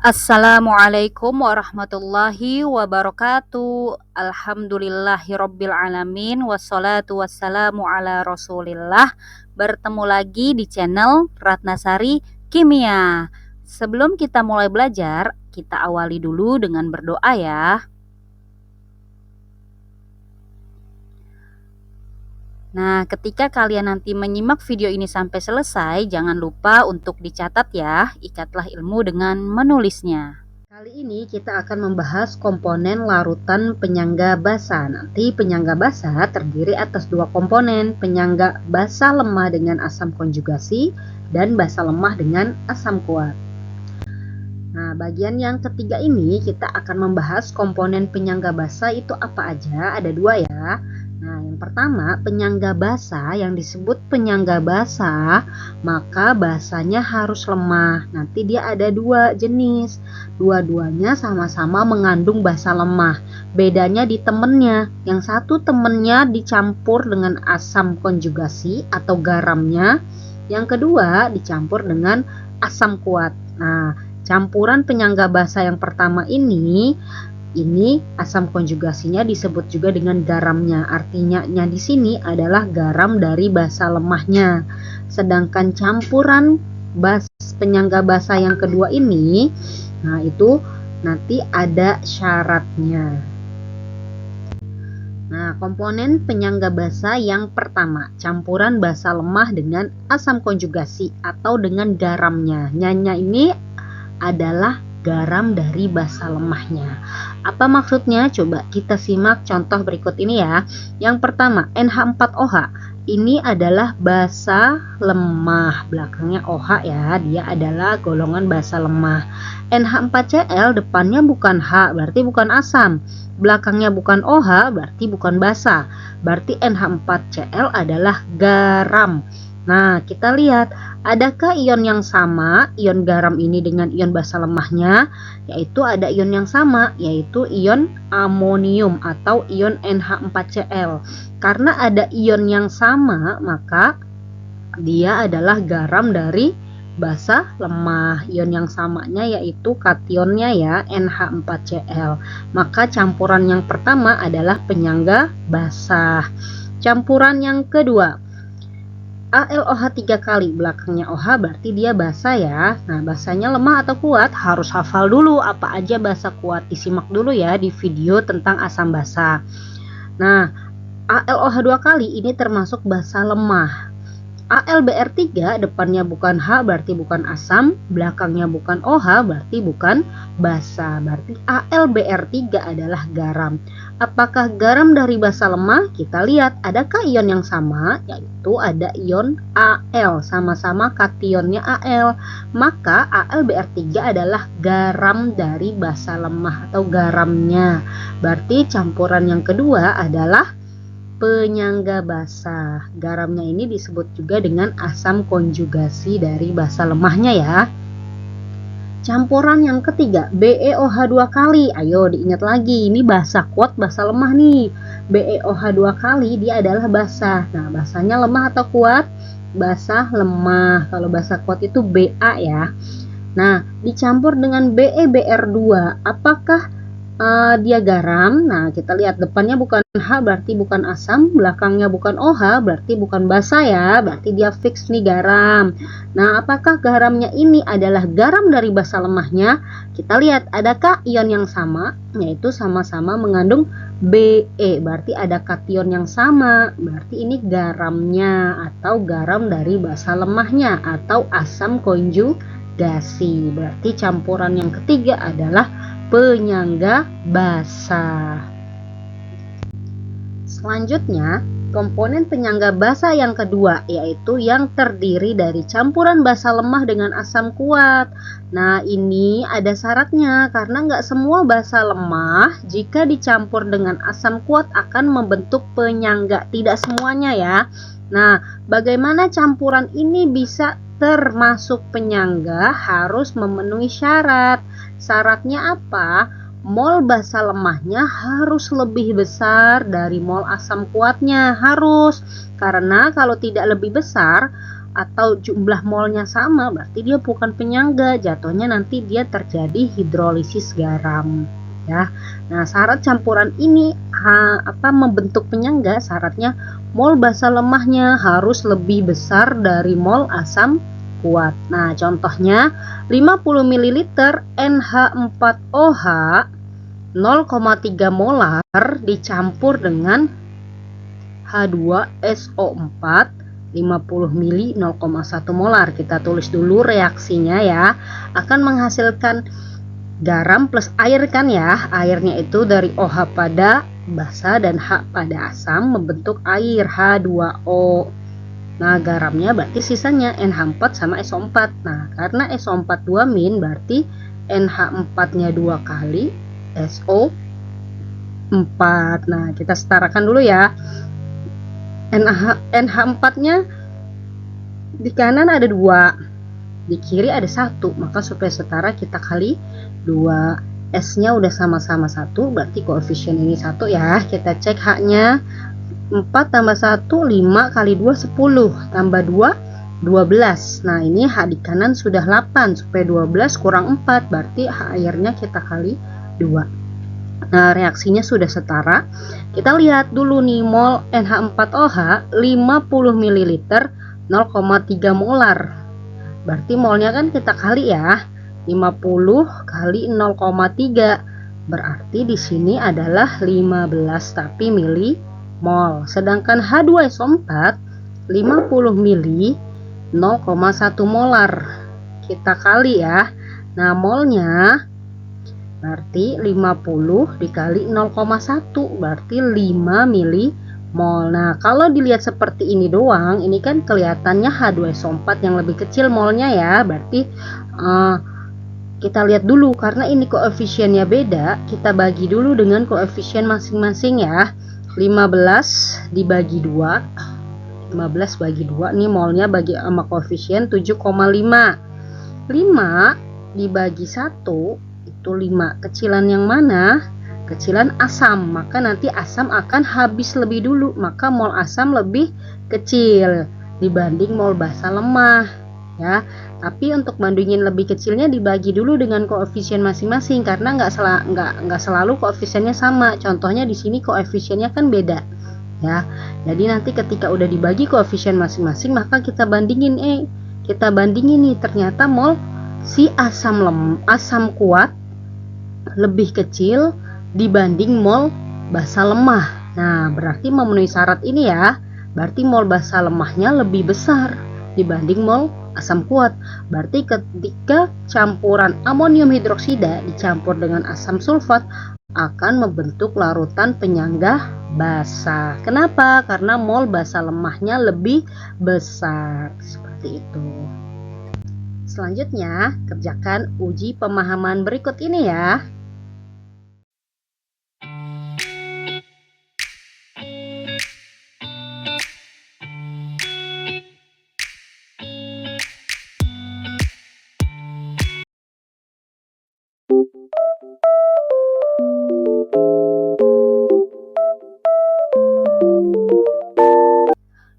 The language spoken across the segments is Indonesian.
Assalamualaikum warahmatullahi wabarakatuh. Alhamdulillahirabbil alamin wassalatu wassalamu ala Rasulillah. Bertemu lagi di channel Ratnasari Kimia. Sebelum kita mulai belajar, kita awali dulu dengan berdoa ya. Nah, ketika kalian nanti menyimak video ini sampai selesai, jangan lupa untuk dicatat ya, ikatlah ilmu dengan menulisnya. Kali ini kita akan membahas komponen larutan penyangga basa. Nanti penyangga basa terdiri atas dua komponen, penyangga basa lemah dengan asam konjugasi dan basa lemah dengan asam kuat. Nah, bagian yang ketiga ini kita akan membahas komponen penyangga basa itu apa aja, ada dua ya. Nah, yang pertama penyangga basa, yang disebut penyangga basa maka basanya harus lemah. Nanti dia ada dua jenis, dua-duanya sama-sama mengandung basa lemah. Bedanya di temennya, yang satu temennya dicampur dengan asam konjugasi atau garamnya, yang kedua dicampur dengan asam kuat. Nah, campuran penyangga basa yang pertama ini asam konjugasinya disebut juga dengan garamnya. Artinya di sini adalah garam dari basa lemahnya. Sedangkan campuran penyangga basa yang kedua ini, nah itu nanti ada syaratnya. Nah, komponen penyangga basa yang pertama, campuran basa lemah dengan asam konjugasi atau dengan garamnya. Nyanya ini adalah garam dari basa lemahnya. Apa maksudnya? Coba kita simak contoh berikut ini ya. Yang pertama, NH4OH. Ini adalah basa lemah. Belakangnya OH ya, dia adalah golongan basa lemah. NH4Cl depannya bukan H, berarti bukan asam. Belakangnya bukan OH, berarti bukan basa. Berarti NH4Cl adalah garam. Nah, kita lihat, adakah ion yang sama, ion garam ini dengan ion basa lemahnya? Yaitu ada ion yang sama, yaitu ion amonium atau ion NH4Cl. Karena ada ion yang sama, maka dia adalah garam dari basa lemah. Ion yang samanya yaitu kationnya ya, NH4Cl. Maka campuran yang pertama adalah penyangga basa. Campuran yang kedua, AlOH 3 kali, belakangnya OH berarti dia basa ya. Nah, basanya lemah atau kuat harus hafal dulu apa aja basa kuat. Disimak dulu ya di video tentang asam basa. Nah, AlOH 2 kali ini termasuk basa lemah. AlBr3 depannya bukan H berarti bukan asam, belakangnya bukan OH berarti bukan basa. Berarti AlBr3 adalah garam. Apakah garam dari basa lemah? Kita lihat, adakah ion yang sama? Yaitu ada ion Al, sama-sama kationnya Al. Maka AlBr3 adalah garam dari basa lemah atau garamnya. Berarti campuran yang kedua adalah penyangga basa. Garamnya ini disebut juga dengan asam konjugasi dari basa lemahnya ya. Campuran yang ketiga, BeOH 2 kali. Ayo diingat lagi, ini basa kuat, basa lemah nih. BeOH 2 kali dia adalah basa. Nah, basanya lemah atau kuat? Basa lemah. Kalau basa kuat itu Ba ya. Nah, dicampur dengan BeBr2. Apakah dia garam? Nah, kita lihat depannya bukan H berarti bukan asam, belakangnya bukan OH berarti bukan basa ya, berarti dia fix nih garam. Nah, apakah garamnya ini adalah garam dari basa lemahnya? Kita lihat, adakah ion yang sama? Yaitu sama-sama mengandung Be, berarti ada kation yang sama, berarti ini garamnya atau garam dari basa lemahnya atau asam konjugasi. Berarti campuran yang ketiga adalah penyangga basa. Selanjutnya, komponen penyangga basa yang kedua yaitu yang terdiri dari campuran basa lemah dengan asam kuat. Nah, ini ada syaratnya karena nggak semua basa lemah jika dicampur dengan asam kuat akan membentuk penyangga. Tidak semuanya ya. Nah, bagaimana campuran ini bisa termasuk penyangga? Harus memenuhi syarat. Syaratnya apa? Mol basa lemahnya harus lebih besar dari mol asam kuatnya, harus. Karena kalau tidak lebih besar, atau jumlah molnya sama, berarti dia bukan penyangga, jatuhnya nanti dia terjadi hidrolisis garam ya. Nah, syarat campuran ini membentuk penyangga, syaratnya mol basa lemahnya harus lebih besar dari mol asam kuat. Nah, contohnya 50 ml NH4OH 0,3 molar dicampur dengan H2SO4 50 mili 0,1 molar. Kita tulis dulu reaksinya ya. Akan menghasilkan garam plus air kan ya. Airnya itu dari OH pada basa dan H pada asam membentuk air H2O. Nah, garamnya berarti sisanya NH4 sama SO4. Nah, karena SO4 2- berarti NH4-nya 2 kali SO4. Nah, kita setarakan dulu ya. NH4-nya di kanan ada 2, di kiri ada 1, maka supaya setara kita kali 2. S-nya udah sama-sama 1, berarti koefisien ini 1 ya. Kita cek H-nya, 4 tambah 1 5 kali 2 10 tambah 2 12. Nah, ini H di kanan sudah 8, supaya 12 kurang 4 berarti H airnya kita kali 2. Nah, reaksinya sudah setara. Kita lihat dulu nih, mol NH4OH 50 ml 0,3 molar. Berarti molnya kan kita kali ya. 50 kali 0,3. Berarti di sini adalah 15 tapi milimol. Sedangkan H2SO4 50 mili 0,1 molar. Kita kali ya. Nah, molnya berarti 50 dikali 0,1 berarti 5 milimol. Nah, kalau dilihat seperti ini doang, ini kan kelihatannya H2SO4 yang lebih kecil molnya ya. Berarti kita lihat dulu, karena ini koefisiennya beda, kita bagi dulu dengan koefisien masing-masing ya. 15 dibagi 2, 15 bagi 2 nih molnya bagi sama koefisien 7,5. 5 dibagi 1 itu 5. Kecilan yang mana? Kecilan asam, maka nanti asam akan habis lebih dulu, maka mol asam lebih kecil dibanding mol basa lemah ya. Tapi untuk bandingin lebih kecilnya dibagi dulu dengan koefisien masing-masing, karena nggak selalu koefisiennya sama. Contohnya di sini koefisiennya kan beda ya. Jadi nanti ketika udah dibagi koefisien masing-masing, maka kita bandingin nih, ternyata mol si asam kuat lebih kecil dibanding mol basa lemah. Nah, berarti memenuhi syarat ini ya. Berarti mol basa lemahnya lebih besar dibanding mol asam kuat. Berarti ketika campuran amonium hidroksida dicampur dengan asam sulfat akan membentuk larutan penyangga basa. Kenapa? Karena mol basa lemahnya lebih besar. Seperti itu. Selanjutnya, kerjakan uji pemahaman berikut ini ya.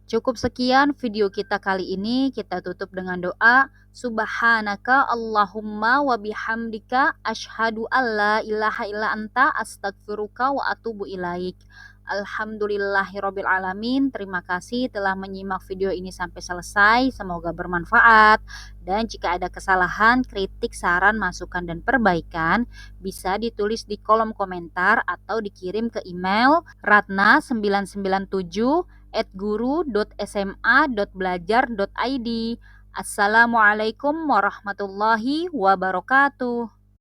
Cukup sekian video kita kali ini, kita tutup dengan doa. Subhanaka Allahumma wa bihamdika asyhadu alla ilaha illa anta astaghfiruka wa atubu ilaik. Alhamdulillahirabbil alamin. Terima kasih telah menyimak video ini sampai selesai. Semoga bermanfaat. Dan jika ada kesalahan, kritik, saran, masukan dan perbaikan bisa ditulis di kolom komentar atau dikirim ke email ratna997@guru.sma.belajar.id. Assalamualaikum warahmatullahi wabarakatuh.